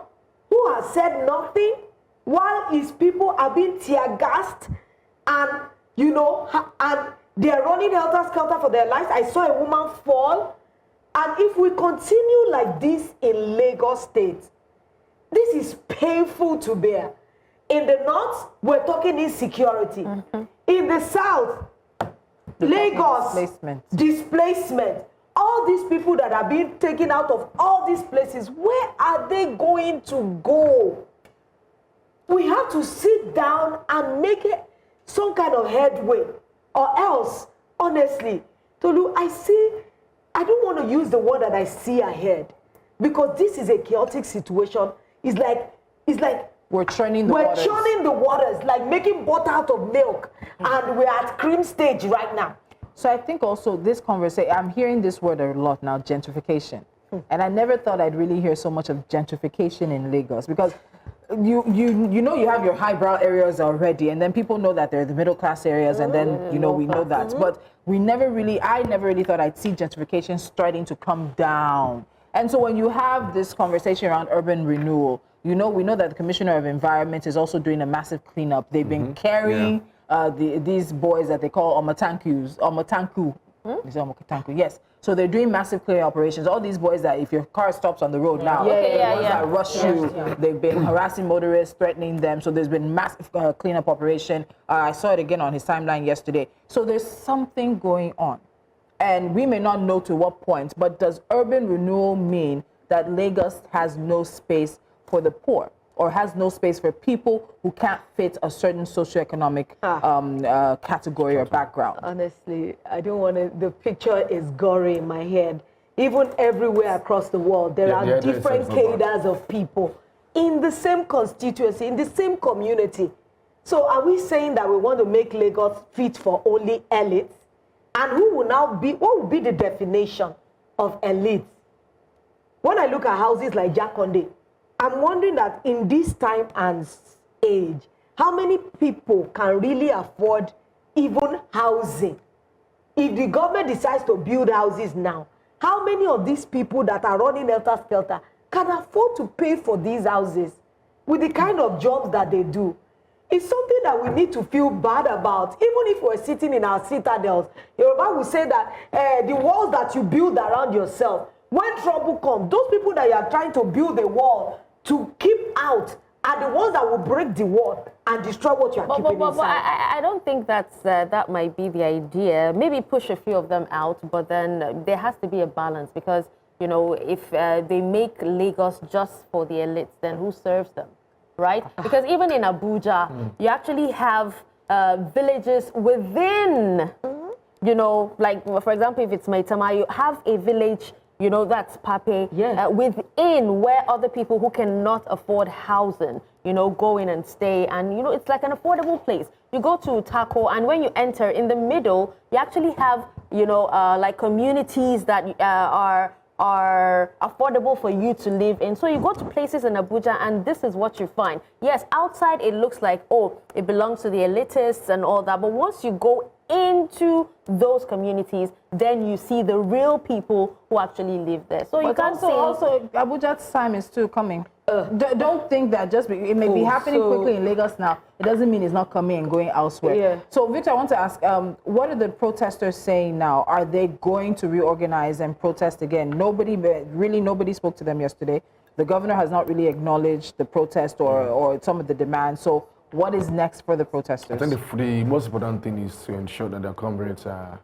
[SPEAKER 2] who has said nothing, while his people are being tear gassed and, and They are running helter-skelter for their lives. I saw a woman fall. And if we continue like this in Lagos State, this is painful to bear. In the north, we're talking insecurity. In the south, Lagos, displacement. All these people that are being taken out of all these places, where are they going to go? We have to sit down and make some kind of headway, or else, honestly, Tolu, I don't want to use the word that I see ahead, because this is a chaotic situation. It's like
[SPEAKER 3] we're churning the waters.
[SPEAKER 2] We're churning the waters, like making butter out of milk, and we're at cream stage right now.
[SPEAKER 3] So I think also this conversation, I'm hearing this word a lot now, gentrification. And I never thought I'd really hear so much of gentrification in Lagos, because you know you have your highbrow areas already, and then people know that they're the middle class areas, and then we know that. But I never really thought I'd see gentrification starting to come down. And so when you have this conversation around urban renewal, we know that the Commissioner of Environment is also doing a massive cleanup. They've been carrying these boys that they call Omotanku. Yes. So they're doing massive clearing operations. All these boys that if your car stops on the road now, that rush you, they've been harassing motorists, threatening them. So there's been massive cleanup operation. I saw it again on his timeline yesterday. So there's something going on. And we may not know to what point, but does urban renewal mean that Lagos has no space for the poor, or has no space for people who can't fit a certain socioeconomic category or background?
[SPEAKER 2] Honestly, I don't want to, the picture is gory in my head. Even everywhere across the world, there are different cadres of people in the same constituency, in the same community. So are we saying that we want to make Lagos fit for only elites? And who will now be, what will be the definition of elites? When I look at houses like Jakonde, I'm wondering that in this time and age, how many people can really afford even housing? If the government decides to build houses now, how many of these people that are running helter-skelter can afford to pay for these houses with the kind of jobs that they do? It's something that we need to feel bad about. Even if we're sitting in our citadels, Yoruba will say that the walls that you build around yourself, when trouble comes, those people that you are trying to build a wall to keep out are the ones that will break the wall and destroy what you are keeping inside.
[SPEAKER 1] But I don't think that might be the idea. Maybe push a few of them out, but then there has to be a balance, because, if they make Lagos just for the elites, then who serves them, right? Because even in Abuja, you actually have villages within, like, for example, if it's Maitama, you have a village, that's Pape, within where other people who cannot afford housing, go in and stay. And, it's like an affordable place. You go to Tako, and when you enter in the middle, you actually have, like communities that are affordable for you to live in. So you go to places in Abuja, and this is what you find. Yes, outside it looks like, it belongs to the elitists and all that. But once you go into those communities, then you see the real people who actually live there. So you can't say...
[SPEAKER 3] Also, Abuja's time is still coming. Don't think that just it may be happening quickly in Lagos now, it doesn't mean it's not coming and going elsewhere.
[SPEAKER 2] Yeah.
[SPEAKER 3] So, Victor, I want to ask, what are the protesters saying now? Are they going to reorganize and protest again? Nobody spoke to them yesterday. The governor has not really acknowledged the protest or some of the demands. So, what is next for the protesters?
[SPEAKER 5] I think the most important thing is to ensure that their comrades are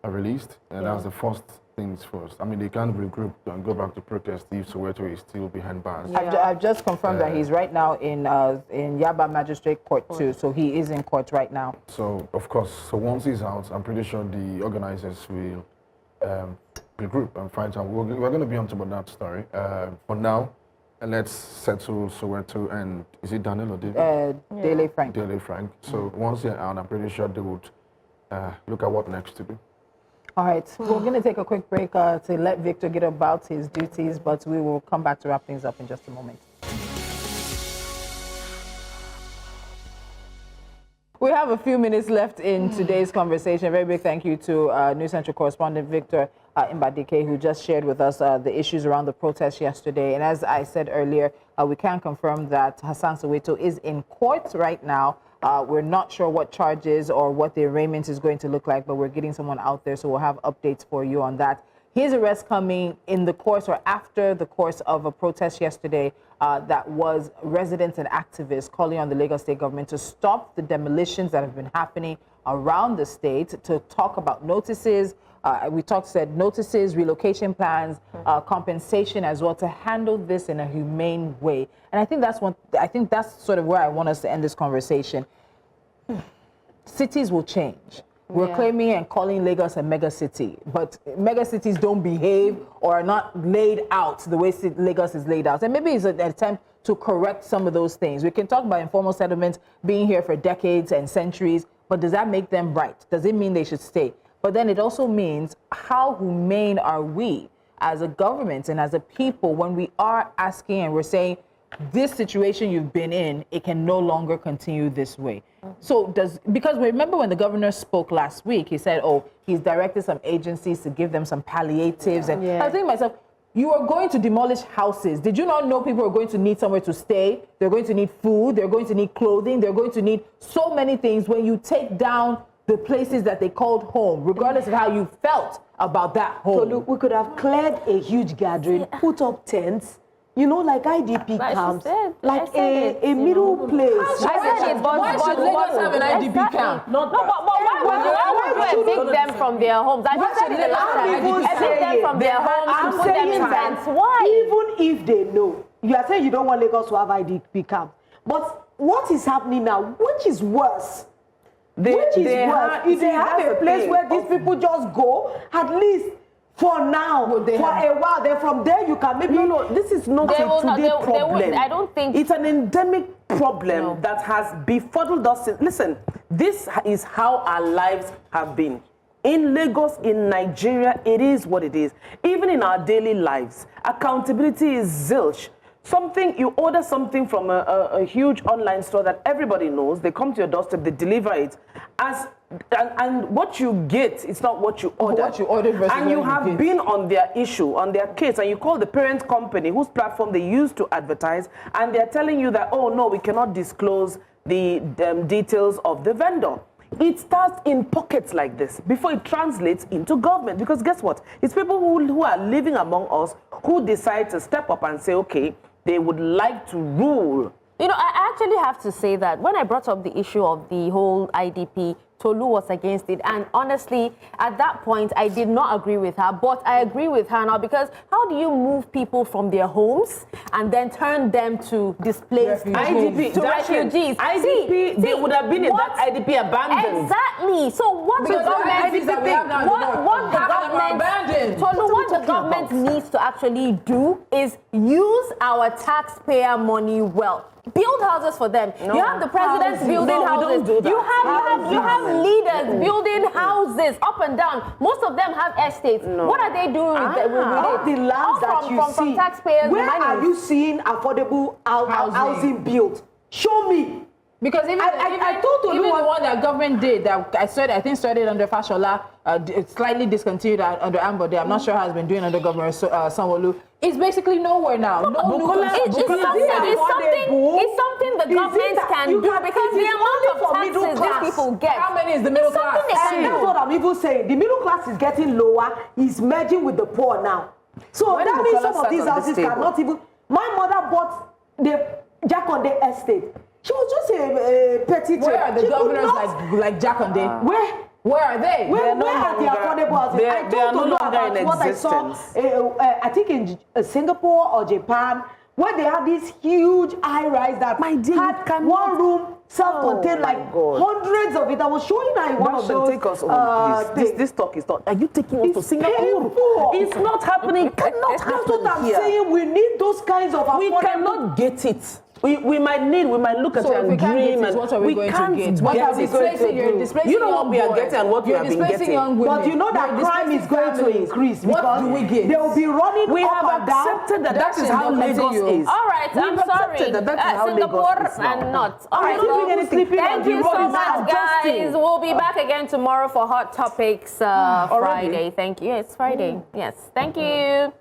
[SPEAKER 5] released, and that's the first things first. I mean, they can't regroup and go back to protest if Soweto is still behind bars.
[SPEAKER 3] I've just confirmed that he's right now in Yaba Magistrate Court too, so he is in court right now.
[SPEAKER 5] So, of course, once he's out, I'm pretty sure the organizers will regroup and find out. We're going to be on top of that story. For now, let's settle Soweto and, is it Daniel or David?
[SPEAKER 3] Dele Frank.
[SPEAKER 5] Dele Frank. So once they're out, I'm pretty sure they would look at what next to do.
[SPEAKER 3] All right, we're going to take a quick break to let Victor get about his duties, but we will come back to wrap things up in just a moment. We have a few minutes left in today's conversation. A very big thank you to New Central Correspondent Victor Mbadike, who just shared with us the issues around the protest yesterday. And as I said earlier, we can confirm that Hassan Soweto is in court right now We're not sure what charges or what the arraignment is going to look like, but we're getting someone out there, so we'll have updates for you on that. His arrest coming in the course or after the course of a protest yesterday that was residents and activists calling on the Lagos state government to stop the demolitions that have been happening around the state, to talk about notices. Said notices, relocation plans, compensation as well, to handle this in a humane way. And I think that's sort of where I want us to end this conversation. Cities will change. We're claiming and calling Lagos a mega city, but mega cities don't behave or are not laid out the way Lagos is laid out. And maybe it's an attempt to correct some of those things. We can talk about informal settlements being here for decades and centuries, but does that make them right? Does it mean they should stay? But then it also means, how humane are we as a government and as a people when we are asking and we're saying, this situation you've been in, it can no longer continue this way. So because remember when the governor spoke last week, he said, oh, he's directed some agencies to give them some palliatives. And I was thinking to myself, you are going to demolish houses. Did you not know people are going to need somewhere to stay? They're going to need food. They're going to need clothing. They're going to need so many things when you take down the places that they called home, regardless of how you felt about that home.
[SPEAKER 2] So look, we could have cleared a huge gathering, put up tents, you know, like IDP camps, like a middle place.
[SPEAKER 1] I said it, but
[SPEAKER 3] why should Lagos have an IDP camp?
[SPEAKER 1] But why would you evict them from their homes? I just said it the last time. Evict them from their homes and put them in tents. Why?
[SPEAKER 2] Even if they know, you are saying you don't want Lagos to have IDP camp, but what is happening now? Which is worse? If they have a place where these people just go, at least for now, for a while, then from there you can maybe...
[SPEAKER 4] No, this is not a today problem.
[SPEAKER 1] I don't think...
[SPEAKER 4] It's an endemic problem that has befuddled us. Listen, this is how our lives have been. In Lagos, in Nigeria, it is what it is. Even in our daily lives, accountability is zilch. You order something from a huge online store that everybody knows, they come to your doorstep, they deliver it. And what you get, it's not what you order.
[SPEAKER 3] What you ordered versus
[SPEAKER 4] and you have been on their issue, on their case, and you call the parent company whose platform they use to advertise, and they're telling you that, oh no, we cannot disclose the details of the vendor. It starts in pockets like this before it translates into government. Because guess what? It's people who are living among us who decide to step up and say, okay, they would like to rule.
[SPEAKER 1] You know, I actually have to say that when I brought up the issue of the whole IDP, Tolu was against it. And honestly, at that point, I did not agree with her. But I agree with her now, because how do you move people from their homes and then turn them to displaced
[SPEAKER 4] IDP,
[SPEAKER 1] to refugees?
[SPEAKER 4] IDP, they would have been in that IDP abandoned.
[SPEAKER 1] Exactly. So what the government needs to actually do is use our taxpayer money well. Build houses for them. No. You have the president building houses. You have leaders building houses up and down. Most of them have estates. No. What are they doing with it?
[SPEAKER 2] All the lands that you see.
[SPEAKER 1] From taxpayers'
[SPEAKER 2] Where
[SPEAKER 1] money.
[SPEAKER 2] are you seeing affordable housing built? Show me.
[SPEAKER 3] Because I told you the one that government did that I started under Fashola, it's slightly discontinued under Ambode. I'm not sure how it's been doing under Governor Sanwo-Olu. It's basically nowhere now.
[SPEAKER 1] It's something the government can do, because the amount of taxes these people get.
[SPEAKER 3] How many is the middle class?
[SPEAKER 2] And that's what I'm even saying. The middle class is getting lower. Is merging with the poor now. So that means some of these houses cannot even. My mother bought the Jakonde estate. She was just a petty.
[SPEAKER 3] Where are the governors like Jakonde? Where are they?
[SPEAKER 2] Where are the affordable houses? I told you about what I saw, I think in Singapore or Japan, where they had this huge high-rise that had one room, self-contained, hundreds of it. I was showing her in one of those.
[SPEAKER 4] Take us home, please. This talk is not. Are you taking us to Singapore? It's not happening. It cannot happen.
[SPEAKER 2] That's what I'm saying. We need those kinds of affordable.
[SPEAKER 4] We cannot get it. We might look at it and dream, and
[SPEAKER 3] what are we going to get? What are we going to do?
[SPEAKER 4] You know what we are getting and what we have been getting.
[SPEAKER 2] But you know that crime is going to increase.
[SPEAKER 3] What do we get?
[SPEAKER 2] They will be running
[SPEAKER 4] we
[SPEAKER 2] up
[SPEAKER 4] have
[SPEAKER 2] and down.
[SPEAKER 4] accepted that is how Lagos is.
[SPEAKER 1] All right, I'm sorry. Singapore and not. All right, thank you so much, guys. We'll be back again tomorrow for Hot Topics Friday. Thank you. It's Friday. Yes. Thank you.